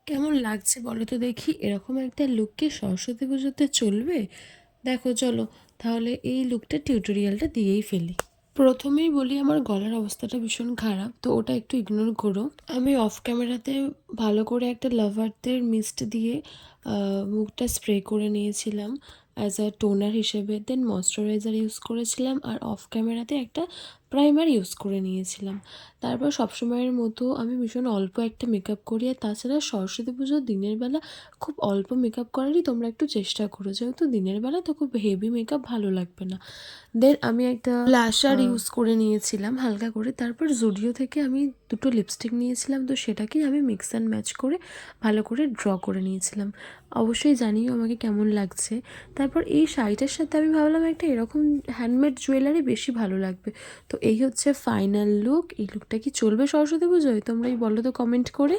কেমন লাগছে বলো তো দেখি? এরকম একটা লুক কি সরস্বতী পুজোতে চলবে? দেখো চলো, তাহলে এই লুকটা টিউটোরিয়ালটা দিয়েই ফেলি। প্রথমেই বলি, আমার গলার অবস্থাটা ভীষণ খারাপ, তো ওটা একটু ইগনোর করো। আমি অফ ক্যামেরাতে ভালো করে একটা লাভ আর্থের মিস্ট দিয়ে মুখটা স্প্রে করে নিয়েছিলাম অ্যাজ আ টোনার হিসেবে। দেন ময়শ্চারাইজার ইউজ করেছিলাম, আর অফ ক্যামেরাতে একটা প্রাইমার ইউজ করে নিয়েছিলাম। তারপর সবসময়ের মতো আমি ভীষণ অল্প একটা মেকআপ করি। আর তাছাড়া সরস্বতী পুজোর দিনের বেলা খুব অল্প মেকআপ করারই তোমরা একটু চেষ্টা করো, যেহেতু দিনের বেলা তো খুব হেভি মেকআপ ভালো লাগবে না। দেন আমি একটা ব্লাশার ইউজ করে নিয়েছিলাম হালকা করে। তারপর জুডিও থেকে আমি দুটো লিপস্টিক নিয়েছিলাম, তো সেটাকেই আমি মিক্স অ্যান্ড ম্যাচ করে ভালো করে ড্র করে নিয়েছিলাম। অবশ্যই জানিও আমাকে কেমন লাগছে। তারপর এই শাড়িটার সাথে আমি ভাবলাম একটা এরকম হ্যান্ডমেড জুয়েলারি বেশি ভালো লাগবে। তো এই হচ্ছে ফাইনাল লুক। এই লুকটা কি চলবে সরস্বতী পুজোয়? তোমরাই বলো তো কমেন্ট করে।